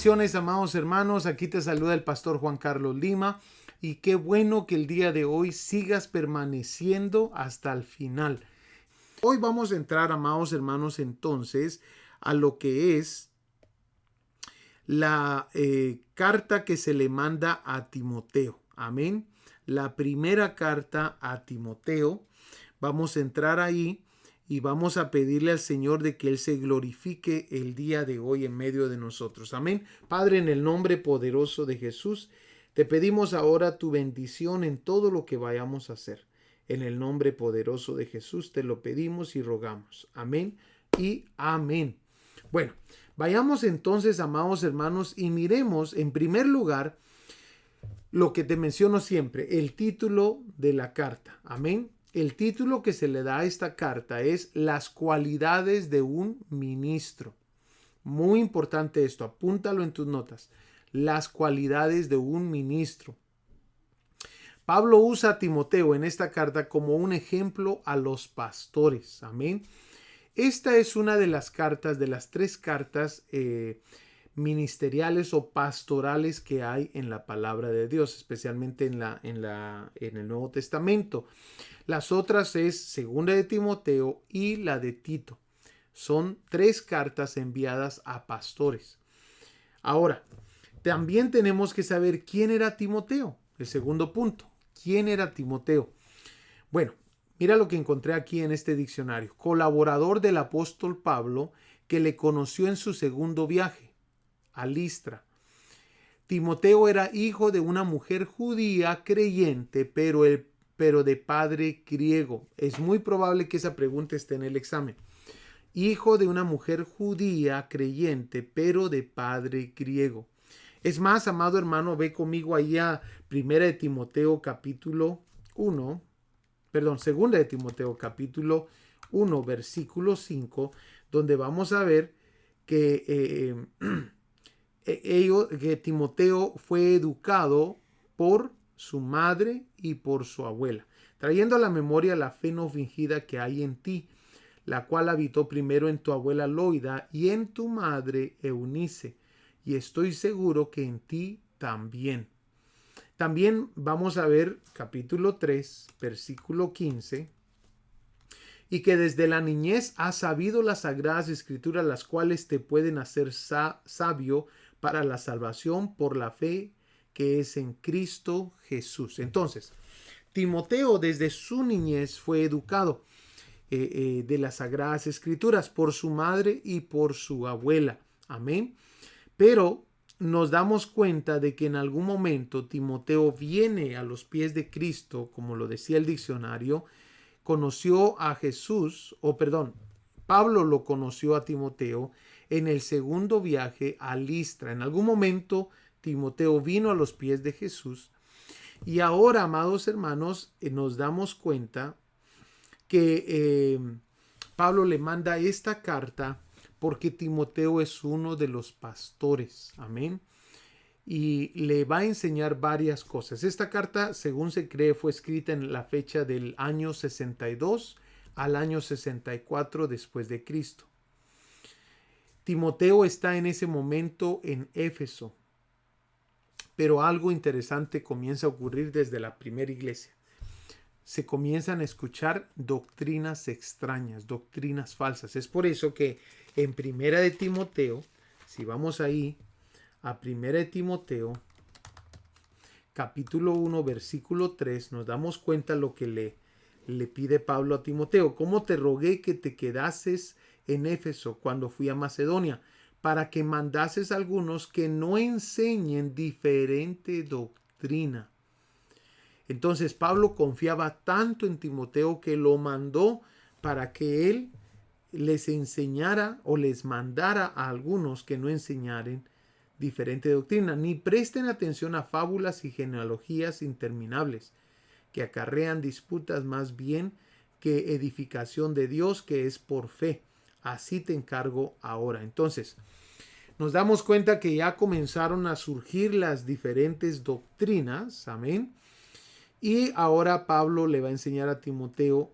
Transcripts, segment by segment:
Bendiciones, amados hermanos. Aquí te saluda el pastor Juan Carlos Lima. Y qué bueno que el día de hoy sigas permaneciendo hasta el final. Hoy vamos a entrar, amados hermanos, entonces a lo que es la carta que se le manda a Timoteo. Amén. La primera carta a Timoteo. Vamos a entrar ahí y vamos a pedirle al Señor de que Él se glorifique el día de hoy en medio de nosotros. Amén. Padre, en el nombre poderoso de Jesús, te pedimos ahora tu bendición en todo lo que vayamos a hacer. En el nombre poderoso de Jesús te lo pedimos y rogamos. Amén y amén. Bueno, vayamos entonces, amados hermanos, y miremos en primer lugar lo que te menciono siempre, el título de la carta. Amén. El título que se le da a esta carta es Las cualidades de un ministro. Muy importante esto, apúntalo en tus notas. Las cualidades de un ministro. Pablo usa a Timoteo en esta carta como un ejemplo a los pastores. Amén. Esta es una de las cartas, de las tres cartas ministeriales o pastorales que hay en la palabra de Dios, especialmente en el Nuevo Testamento. Las otras es segunda de Timoteo y la de Tito. Son tres cartas enviadas a pastores. Ahora, también tenemos que saber quién era Timoteo. El segundo punto, ¿quién era Timoteo? Bueno, mira lo que encontré aquí en este diccionario. Colaborador del apóstol Pablo que le conoció en su segundo viaje a Listra. Timoteo era hijo de una mujer judía creyente, pero de padre griego. Es muy probable que esa pregunta esté en el examen. Hijo de una mujer judía creyente, pero de padre griego. Es más, amado hermano, ve conmigo ahí a 1 de Timoteo capítulo 1, perdón, 2 de Timoteo capítulo 1, versículo 5, donde vamos a ver que que Timoteo fue educado por su madre y por su abuela, trayendo a la memoria la fe no fingida que hay en ti, la cual habitó primero en tu abuela Loida y en tu madre Eunice, y estoy seguro que en ti también. También vamos a ver capítulo 3, versículo 15, y que desde la niñez has sabido las sagradas escrituras, las cuales te pueden hacer sabio para la salvación por la fe que es en Cristo Jesús. Entonces, Timoteo desde su niñez fue educado de las sagradas escrituras por su madre y por su abuela. Amén. Pero nos damos cuenta de que en algún momento Timoteo viene a los pies de Cristo, como lo decía el diccionario, conoció a Jesús, Pablo lo conoció a Timoteo en el segundo viaje a Listra. En algún momento Timoteo vino a los pies de Jesús y ahora, amados hermanos, nos damos cuenta que Pablo le manda esta carta porque Timoteo es uno de los pastores. Amén. Y le va a enseñar varias cosas. Esta carta, según se cree, fue escrita en la fecha del año 62 al año 64 después de Cristo. Timoteo está en ese momento en Éfeso, pero algo interesante comienza a ocurrir desde la primera iglesia. Se comienzan a escuchar doctrinas extrañas, doctrinas falsas. Es por eso que en primera de Timoteo, si vamos ahí a 1 de Timoteo, capítulo 1, versículo 3, nos damos cuenta lo que le pide Pablo a Timoteo. ¿Cómo te rogué que te quedases en Éfeso cuando fui a Macedonia? Para que mandases a algunos que no enseñen diferente doctrina. Entonces Pablo confiaba tanto en Timoteo que lo mandó para que él les enseñara o les mandara a algunos que no enseñaren diferente doctrina, ni presten atención a fábulas y genealogías interminables que acarrean disputas más bien que edificación de Dios que es por fe. Así te encargo ahora. Entonces, nos damos cuenta que ya comenzaron a surgir las diferentes doctrinas. Amén. Y ahora Pablo le va a enseñar a Timoteo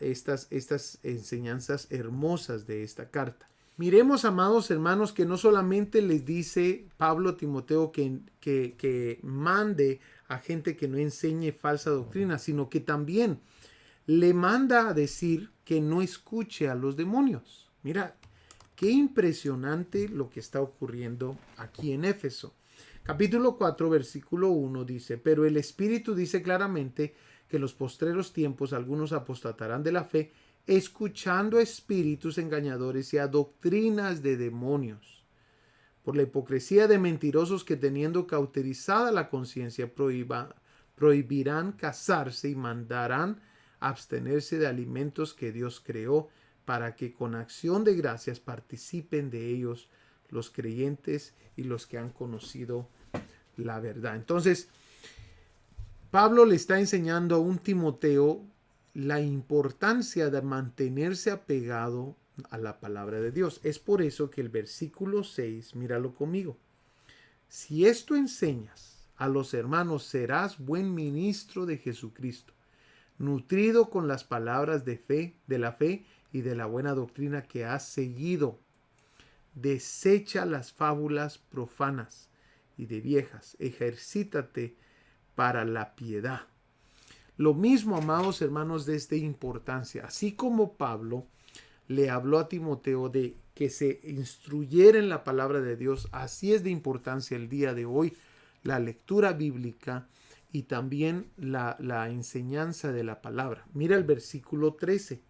estas enseñanzas hermosas de esta carta. Miremos, amados hermanos, que no solamente les dice Pablo a Timoteo que mande a gente que no enseñe falsa doctrina, sino que también le manda a decir que no escuche a los demonios. Mira, qué impresionante lo que está ocurriendo aquí en Éfeso. Capítulo 4, versículo 1 dice, pero el Espíritu dice claramente que en los postreros tiempos algunos apostatarán de la fe, escuchando a espíritus engañadores y a doctrinas de demonios, por la hipocresía de mentirosos que teniendo cauterizada la conciencia prohibirán casarse y mandarán abstenerse de alimentos que Dios creó, para que con acción de gracias participen de ellos los creyentes y los que han conocido la verdad. Entonces, Pablo le está enseñando a un Timoteo la importancia de mantenerse apegado a la palabra de Dios. Es por eso que el versículo 6, míralo conmigo. Si esto enseñas a los hermanos, serás buen ministro de Jesucristo, nutrido con las palabras de la fe y de la buena doctrina que has seguido. Desecha las fábulas profanas y de viejas. Ejercítate para la piedad. Lo mismo, amados hermanos, de esta importancia. Así como Pablo le habló a Timoteo de que se instruyera en la palabra de Dios, así es de importancia el día de hoy la lectura bíblica y también la enseñanza de la palabra. Mira el versículo 13,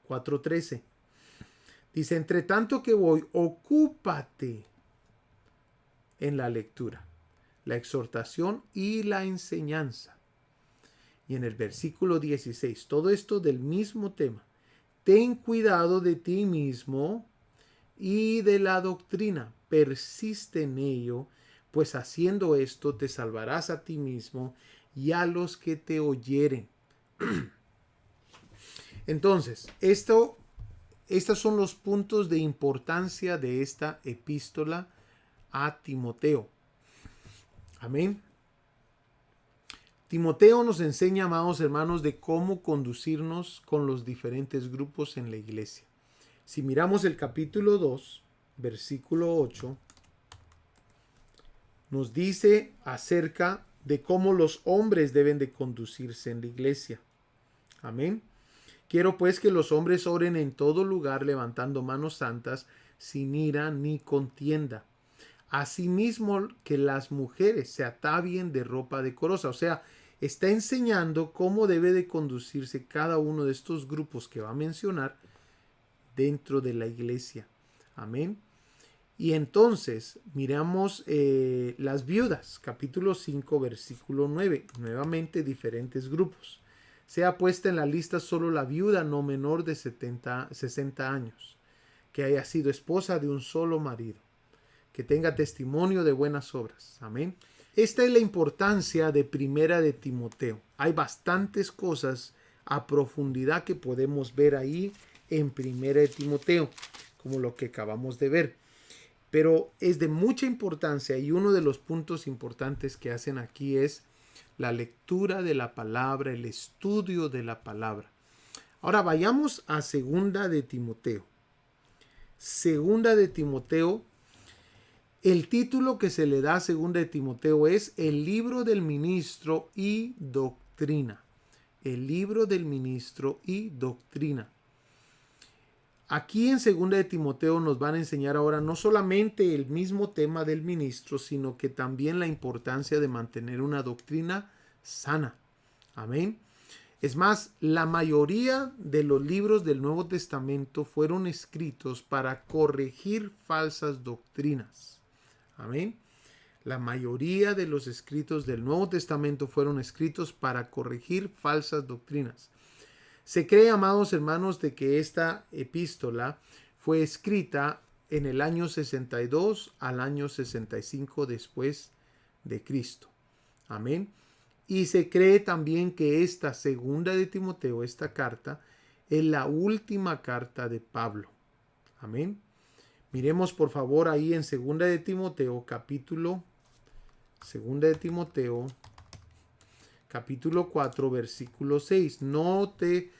4:13. Dice, entre tanto que voy, ocúpate en la lectura, la exhortación y la enseñanza. Y en el versículo 16, todo esto del mismo tema. Ten cuidado de ti mismo y de la doctrina. Persiste en ello, pues haciendo esto te salvarás a ti mismo y a los que te oyeren. Entonces, estos son los puntos de importancia de esta epístola a Timoteo. Amén. Timoteo nos enseña, amados hermanos, de cómo conducirnos con los diferentes grupos en la iglesia. Si miramos el capítulo 2, versículo 8, nos dice acerca de cómo los hombres deben de conducirse en la iglesia. Amén. Quiero pues que los hombres oren en todo lugar levantando manos santas, sin ira ni contienda. Asimismo que las mujeres se atavien de ropa decorosa. O sea, está enseñando cómo debe de conducirse cada uno de estos grupos que va a mencionar dentro de la iglesia. Amén. Y entonces miramos las viudas, capítulo 5, versículo 9. Nuevamente diferentes grupos. Sea puesta en la lista solo la viuda no menor de 60 años, que haya sido esposa de un solo marido, que tenga testimonio de buenas obras. Amén. Esta es la importancia de Primera de Timoteo. Hay bastantes cosas a profundidad que podemos ver ahí en Primera de Timoteo, como lo que acabamos de ver. Pero es de mucha importancia y uno de los puntos importantes que hacen aquí es la lectura de la palabra, el estudio de la palabra. Ahora vayamos a Segunda de Timoteo. Segunda de Timoteo. El título que se le da a Segunda de Timoteo es el libro del ministro y doctrina. El libro del ministro y doctrina. Aquí en Segunda de Timoteo nos van a enseñar ahora no solamente el mismo tema del ministro, sino que también la importancia de mantener una doctrina sana. Amén. Es más, la mayoría de los libros del Nuevo Testamento fueron escritos para corregir falsas doctrinas. Amén. La mayoría de los escritos del Nuevo Testamento fueron escritos para corregir falsas doctrinas. Se cree, amados hermanos, de que esta epístola fue escrita en el año 62 al año 65 después de Cristo. Amén. Y se cree también que esta Segunda de Timoteo, esta carta, es la última carta de Pablo. Amén. Miremos por favor ahí en Segunda de Timoteo, capítulo 4, versículo 6. No te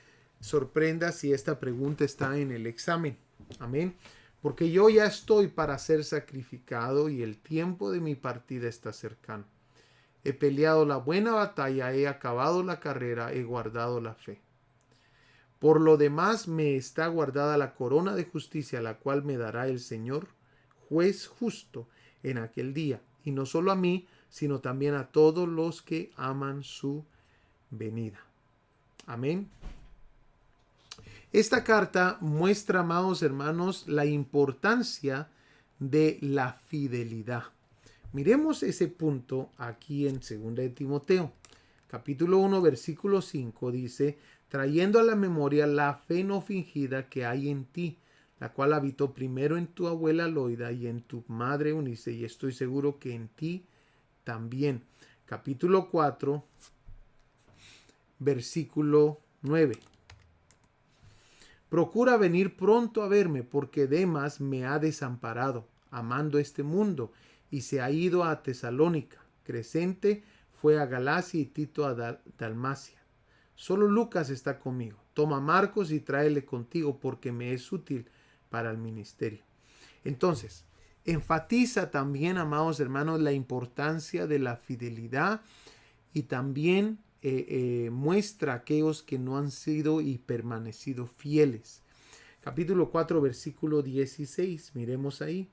sorprendas si esta pregunta está en el examen. Amén. Porque yo ya estoy para ser sacrificado y el tiempo de mi partida está cercano. He peleado la buena batalla, he acabado la carrera, he guardado la fe. Por lo demás me está guardada la corona de justicia, la cual me dará el Señor, juez justo, en aquel día. Y no solo a mí, sino también a todos los que aman su venida. Amén. Esta carta muestra, amados hermanos, la importancia de la fidelidad. Miremos ese punto aquí en 2 de Timoteo. Capítulo 1, versículo 5 dice, trayendo a la memoria la fe no fingida que hay en ti, la cual habitó primero en tu abuela Loida y en tu madre Eunice, y estoy seguro que en ti también. Capítulo 4, versículo 9. Procura venir pronto a verme, porque Demas me ha desamparado, amando este mundo, y se ha ido a Tesalónica. Crescente fue a Galacia y Tito a Dalmacia. Solo Lucas está conmigo. Toma a Marcos y tráele contigo, porque me es útil para el ministerio. Entonces, enfatiza también, amados hermanos, la importancia de la fidelidad y también muestra a aquellos que no han sido y permanecido fieles. Capítulo 4, versículo 16. Miremos ahí.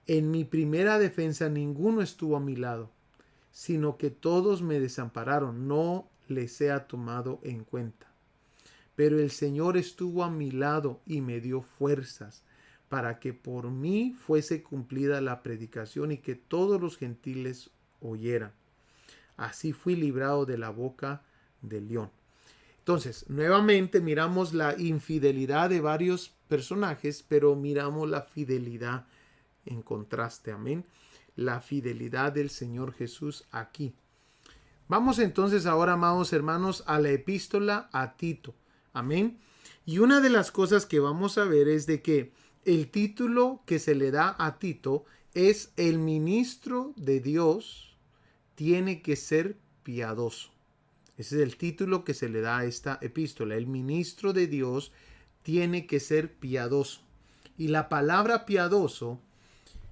En mi primera defensa ninguno estuvo a mi lado, sino que todos me desampararon. No les sea tomado en cuenta. Pero el Señor estuvo a mi lado y me dio fuerzas para que por mí fuese cumplida la predicación y que todos los gentiles oyeran. Así fui librado de la boca del león. Entonces, nuevamente miramos la infidelidad de varios personajes, pero miramos la fidelidad en contraste. Amén. La fidelidad del Señor Jesús aquí. Vamos entonces ahora, amados hermanos, a la epístola a Tito. Amén. Y una de las cosas que vamos a ver es de que el título que se le da a Tito es el ministro de Dios tiene que ser piadoso. Ese es el título que se le da a esta epístola. El ministro de Dios tiene que ser piadoso. Y la palabra piadoso,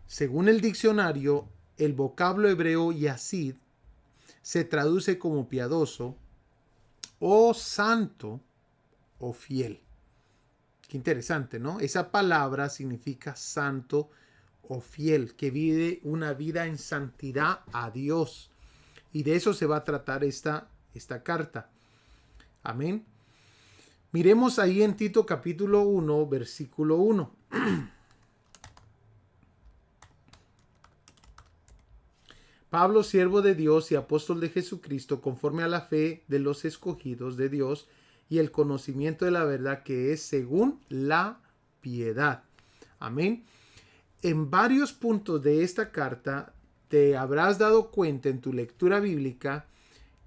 según el diccionario, el vocablo hebreo yasid, se traduce como piadoso o santo o fiel. Qué interesante, ¿no? Esa palabra significa santo o fiel, que vive una vida en santidad a Dios. Y de eso se va a tratar esta carta. Amén. Miremos ahí en Tito capítulo 1, versículo 1. Pablo, siervo de Dios y apóstol de Jesucristo, conforme a la fe de los escogidos de Dios y el conocimiento de la verdad que es según la piedad. Amén. En varios puntos de esta carta te habrás dado cuenta en tu lectura bíblica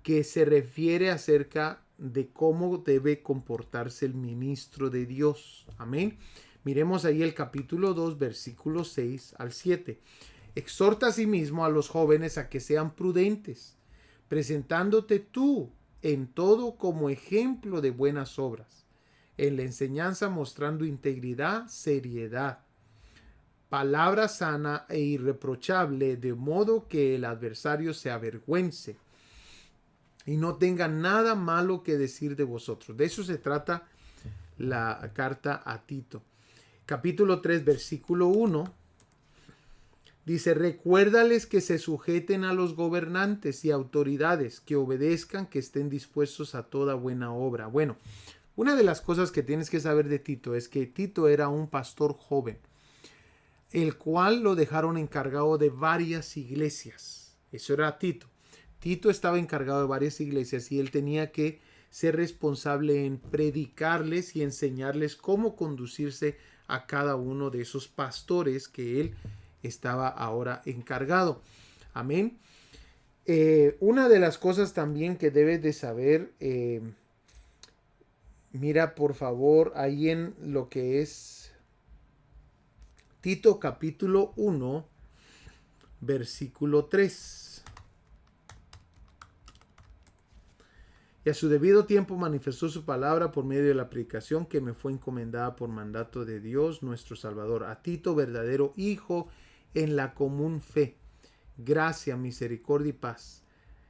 que se refiere acerca de cómo debe comportarse el ministro de Dios. Amén. Miremos ahí el capítulo 2, versículos 6 al 7. Exhorta asimismo a los jóvenes a que sean prudentes, presentándote tú en todo como ejemplo de buenas obras, en la enseñanza mostrando integridad, seriedad, palabra sana e irreprochable, de modo que el adversario se avergüence y no tenga nada malo que decir de vosotros. De eso se trata la carta a Tito. Capítulo 3, versículo 1. Dice, recuérdales que se sujeten a los gobernantes y autoridades, que obedezcan, que estén dispuestos a toda buena obra. Bueno, una de las cosas que tienes que saber de Tito es que Tito era un pastor joven, el cual lo dejaron encargado de varias iglesias. Eso era Tito. Tito estaba encargado de varias iglesias y él tenía que ser responsable en predicarles y enseñarles cómo conducirse a cada uno de esos pastores que él estaba ahora encargado. Amén. Una de las cosas también que debes de saber, mira por favor ahí en lo que es Tito capítulo 1, versículo 3. Y a su debido tiempo manifestó su palabra por medio de la predicación que me fue encomendada por mandato de Dios nuestro Salvador. A Tito, verdadero hijo en la común fe. Gracia, misericordia y paz.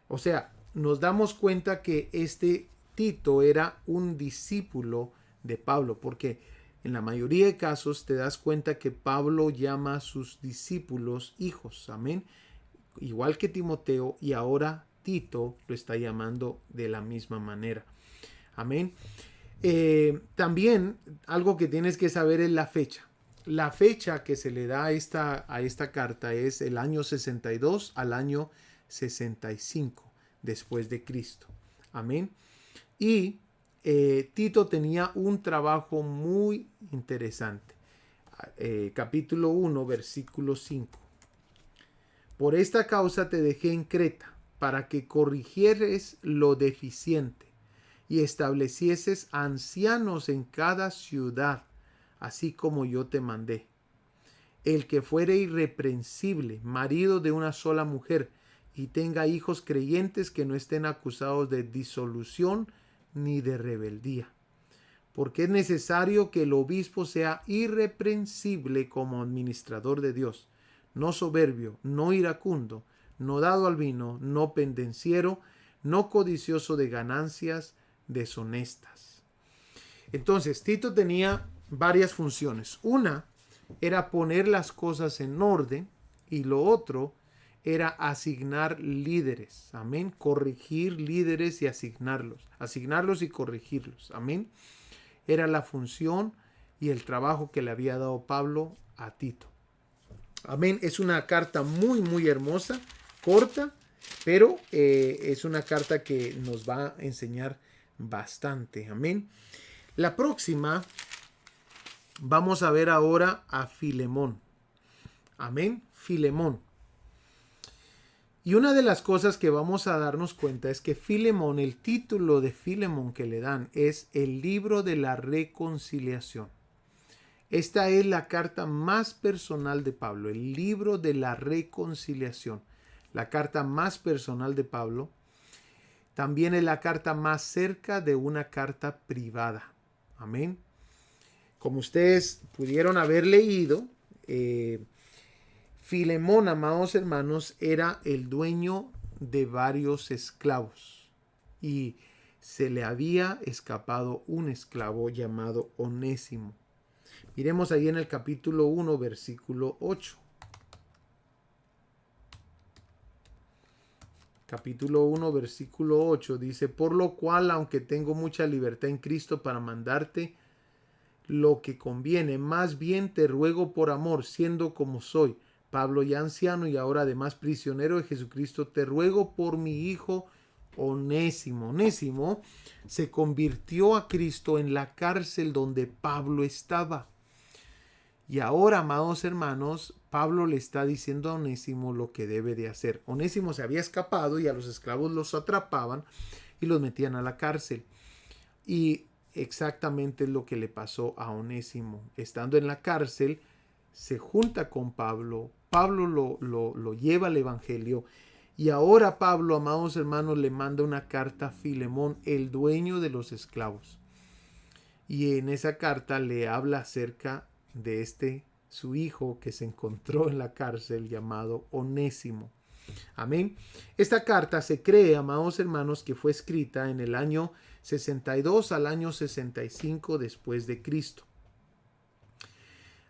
O sea, nos damos cuenta que este Tito era un discípulo de Pablo, porque en la mayoría de casos te das cuenta que Pablo llama a sus discípulos hijos. Amén. Igual que Timoteo, y ahora Tito lo está llamando de la misma manera. Amén. También algo que tienes que saber es la fecha. La fecha que se le da a esta carta es el año 62 al año 65 después de Cristo. Amén. Y Tito tenía un trabajo muy interesante. Capítulo 1, versículo 5. Por esta causa te dejé en Creta, para que corrigieres lo deficiente y establecieses ancianos en cada ciudad, así como yo te mandé. El que fuere irreprensible, marido de una sola mujer, y tenga hijos creyentes que no estén acusados de disolución ni de rebeldía. Porque es necesario que el obispo sea irreprensible como administrador de Dios, no soberbio, no iracundo, no dado al vino, no pendenciero, no codicioso de ganancias deshonestas. Entonces, Tito tenía varias funciones. Una era poner las cosas en orden y lo otro era asignar líderes. Amén. Corregir líderes y asignarlos y corregirlos. Amén. Era la función y el trabajo que le había dado Pablo a Tito. Amén. Es una carta muy, muy hermosa, corta, pero es una carta que nos va a enseñar bastante. Amén. La próxima, vamos a ver ahora a Filemón. Amén. Filemón. Y una de las cosas que vamos a darnos cuenta es que Filemón, el título de Filemón que le dan es el libro de la reconciliación. Esta es la carta más personal de Pablo, el libro de la reconciliación. La carta más personal de Pablo. También es la carta más cerca de una carta privada. Amén. Como ustedes pudieron haber leído, Filemón, amados hermanos, era el dueño de varios esclavos y se le había escapado un esclavo llamado Onésimo. Miremos ahí en el capítulo 1, versículo 8. Capítulo 1, versículo 8 dice: por lo cual, aunque tengo mucha libertad en Cristo para mandarte lo que conviene, más bien te ruego por amor, siendo como soy, Pablo ya anciano y ahora además prisionero de Jesucristo, te ruego por mi hijo Onésimo. Onésimo se convirtió a Cristo en la cárcel donde Pablo estaba. Y ahora, amados hermanos, Pablo le está diciendo a Onésimo lo que debe de hacer. Onésimo se había escapado y a los esclavos los atrapaban y los metían a la cárcel. Y exactamente es lo que le pasó a Onésimo. Estando en la cárcel, se junta con Pablo. Pablo lo lleva al evangelio. Y ahora Pablo, amados hermanos, le manda una carta a Filemón, el dueño de los esclavos. Y en esa carta le habla acerca de su hijo que se encontró en la cárcel llamado Onésimo. Amén. Esta carta se cree, amados hermanos, que fue escrita en el año 62 al año 65 después de Cristo.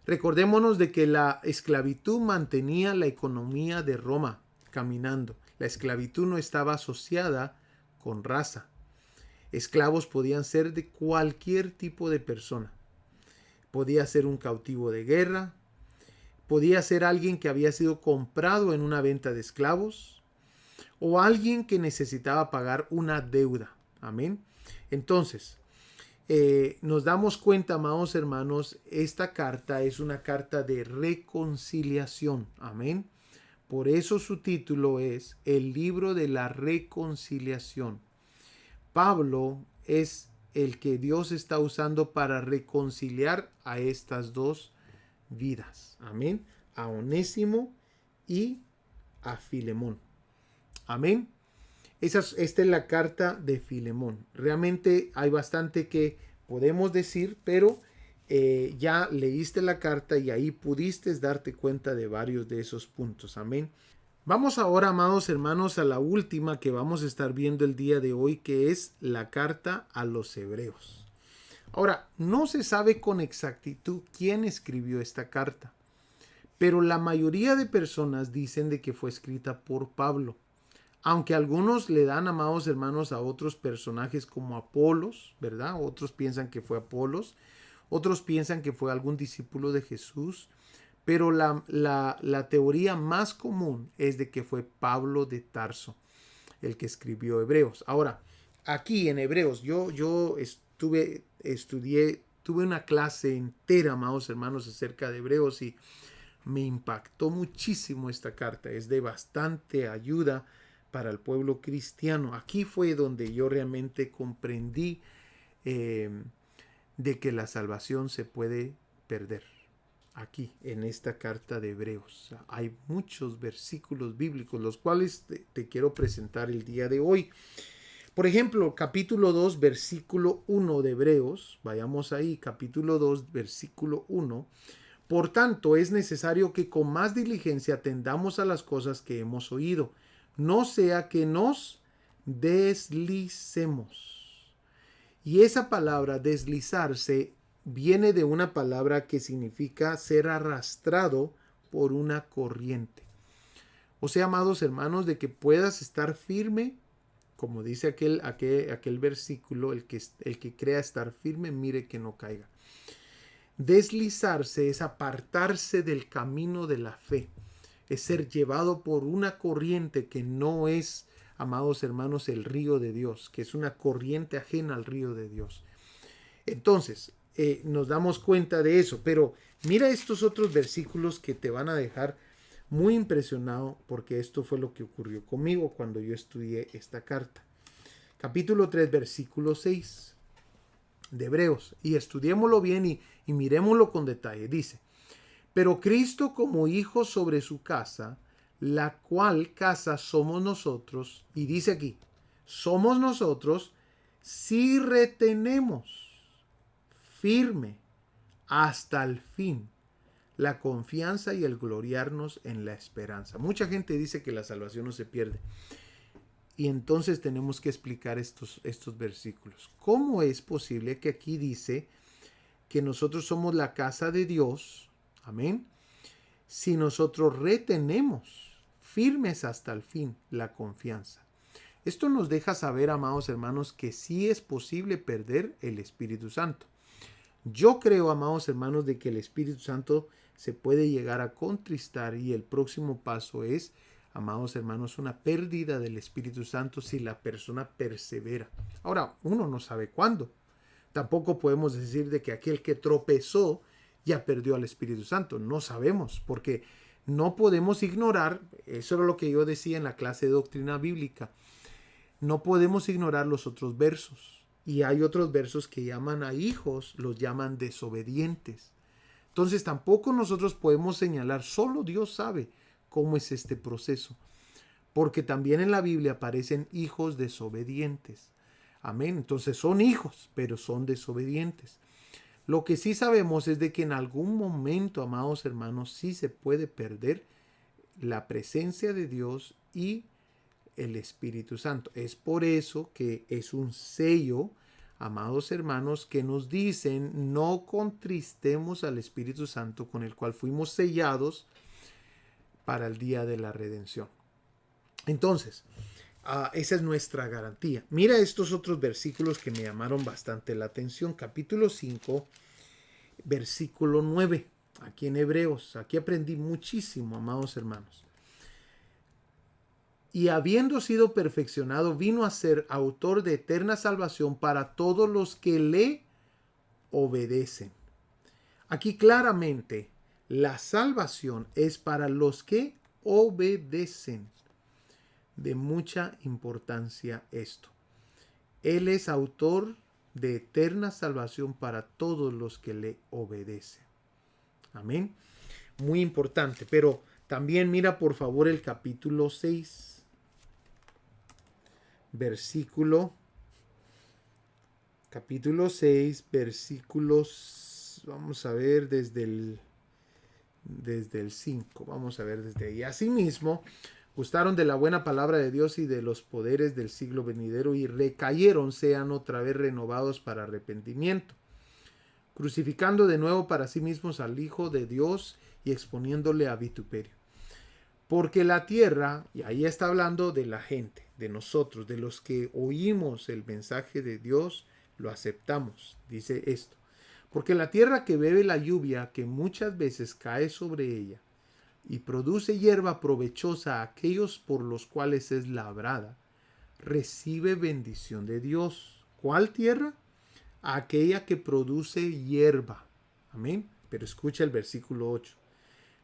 Recordémonos de que la esclavitud mantenía la economía de Roma caminando. La esclavitud no estaba asociada con raza. Esclavos podían ser de cualquier tipo de persona. Podía ser un cautivo de guerra, podía ser alguien que había sido comprado en una venta de esclavos o alguien que necesitaba pagar una deuda. Amén. Entonces, nos damos cuenta, amados hermanos, esta carta es una carta de reconciliación. Amén. Por eso su título es el libro de la reconciliación. Pablo es el que Dios está usando para reconciliar a estas dos vidas. Amén. A Onésimo y a Filemón. Amén. Esta es la carta de Filemón. Realmente hay bastante que podemos decir, pero ya leíste la carta y ahí pudiste darte cuenta de varios de esos puntos. Amén. Vamos ahora, amados hermanos, a la última que vamos a estar viendo el día de hoy, que es la carta a los hebreos. Ahora, no se sabe con exactitud quién escribió esta carta, pero la mayoría de personas dicen de que fue escrita por Pablo. Aunque algunos le dan, amados hermanos, a otros personajes como Apolos, ¿verdad? Otros piensan que fue Apolos, otros piensan que fue algún discípulo de Jesús, pero la teoría más común es de que fue Pablo de Tarso, el que escribió Hebreos. Ahora, aquí en Hebreos, yo tuve una clase entera, amados hermanos, acerca de Hebreos y me impactó muchísimo esta carta. Es de bastante ayuda para el pueblo cristiano. Aquí fue donde yo realmente comprendí de que la salvación se puede perder. Aquí, en esta carta de Hebreos, hay muchos versículos bíblicos, los cuales te quiero presentar el día de hoy. Por ejemplo, capítulo 2, versículo 1 de Hebreos. Vayamos ahí, capítulo 2, versículo 1. Por tanto, es necesario que con más diligencia atendamos a las cosas que hemos oído, no sea que nos deslicemos. Y esa palabra deslizarse viene de una palabra que significa ser arrastrado por una corriente. O sea, amados hermanos, de que puedas estar firme, como dice aquel versículo, el que crea estar firme, mire que no caiga. Deslizarse es apartarse del camino de la fe, es ser llevado por una corriente que no es, amados hermanos, el río de Dios, que es una corriente ajena al río de Dios. Entonces, nos damos cuenta de eso, pero mira estos otros versículos que te van a dejar muy impresionado, porque esto fue lo que ocurrió conmigo cuando yo estudié esta carta. Capítulo 3, versículo 6 de Hebreos, y estudiémoslo bien y miremoslo con detalle. Dice: pero Cristo como hijo sobre su casa, la cual casa somos nosotros, y dice aquí, somos nosotros si retenemos firme hasta el fin la confianza y el gloriarnos en la esperanza. Mucha gente dice que la salvación no se pierde. Y entonces tenemos que explicar estos versículos. ¿Cómo es posible que aquí dice que nosotros somos la casa de Dios? Amén. Si nosotros retenemos firmes hasta el fin la confianza. Esto nos deja saber, amados hermanos, que sí es posible perder el Espíritu Santo. Yo creo, amados hermanos, de que el Espíritu Santo se puede llegar a contristar y el próximo paso es, amados hermanos, una pérdida del Espíritu Santo si la persona persevera. Ahora, uno no sabe cuándo. Tampoco podemos decir de que aquel que tropezó ya perdió al Espíritu Santo. No sabemos, porque no podemos ignorar, eso era lo que yo decía en la clase de doctrina bíblica, no podemos ignorar los otros versos. Y hay otros versos que llaman a hijos, los llaman desobedientes. Entonces tampoco nosotros podemos señalar, solo Dios sabe cómo es este proceso. Porque también en la Biblia aparecen hijos desobedientes. Amén. Entonces son hijos, pero son desobedientes. Lo que sí sabemos es de que en algún momento, amados hermanos, sí se puede perder la presencia de Dios y el Espíritu Santo. Es por eso que es un sello, amados hermanos, que nos dicen no contristemos al Espíritu Santo con el cual fuimos sellados para el día de la redención. Entonces, esa es nuestra garantía. Mira estos otros versículos que me llamaron bastante la atención. Capítulo 5, versículo 9. Aquí en Hebreos. Aquí aprendí muchísimo, amados hermanos. Y habiendo sido perfeccionado, vino a ser autor de eterna salvación para todos los que le obedecen. Aquí claramente, la salvación es para los que obedecen. De mucha importancia esto. Él es autor de eterna salvación para todos los que le obedecen. Amén. Muy importante. Pero también mira por favor el capítulo 6. versículo, capítulo 6, versículos, vamos a ver desde el 5, vamos a ver desde ahí. Asimismo, gustaron de la buena palabra de Dios y de los poderes del siglo venidero y recayeron, sean otra vez renovados para arrepentimiento, crucificando de nuevo para sí mismos al Hijo de Dios y exponiéndole a vituperio. Porque la tierra, y ahí está hablando de la gente, de nosotros, de los que oímos el mensaje de Dios, lo aceptamos, dice esto. Porque la tierra que bebe la lluvia que muchas veces cae sobre ella y produce hierba provechosa a aquellos por los cuales es labrada, recibe bendición de Dios. ¿Cuál tierra? Aquella que produce hierba. Amén. Pero escucha el versículo 8.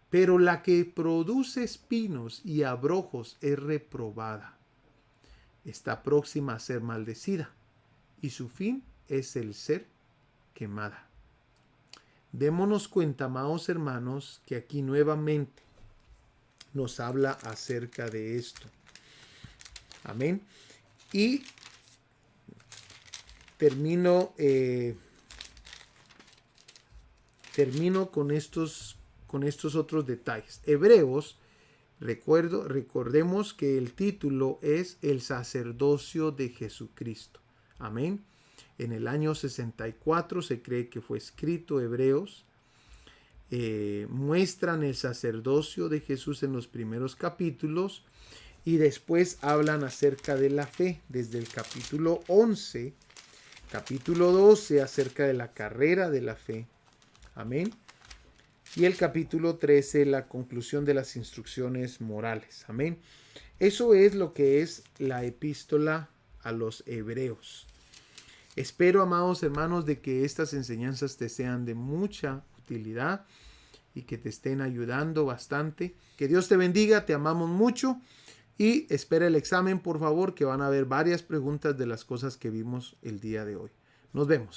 Pero la que produce espinos y abrojos es reprobada. Está próxima a ser maldecida y su fin es el ser quemada. Démonos cuenta, amados hermanos, que aquí nuevamente nos habla acerca de esto. Amén. Y termino con estos otros detalles. Hebreos, recordemos que el título es El sacerdocio de Jesucristo. Amén. En el año 64 se cree que fue escrito Hebreos. Muestran el sacerdocio de Jesús en los primeros capítulos y después hablan acerca de la fe desde el capítulo 11, capítulo 12 acerca de la carrera de la fe. Amén. Y el capítulo 13, la conclusión de las instrucciones morales. Amén. Eso es lo que es la epístola a los hebreos. Espero, amados hermanos, de que estas enseñanzas te sean de mucha utilidad y que te estén ayudando bastante. Que Dios te bendiga, te amamos mucho y espera el examen, por favor, que van a haber varias preguntas de las cosas que vimos el día de hoy. Nos vemos.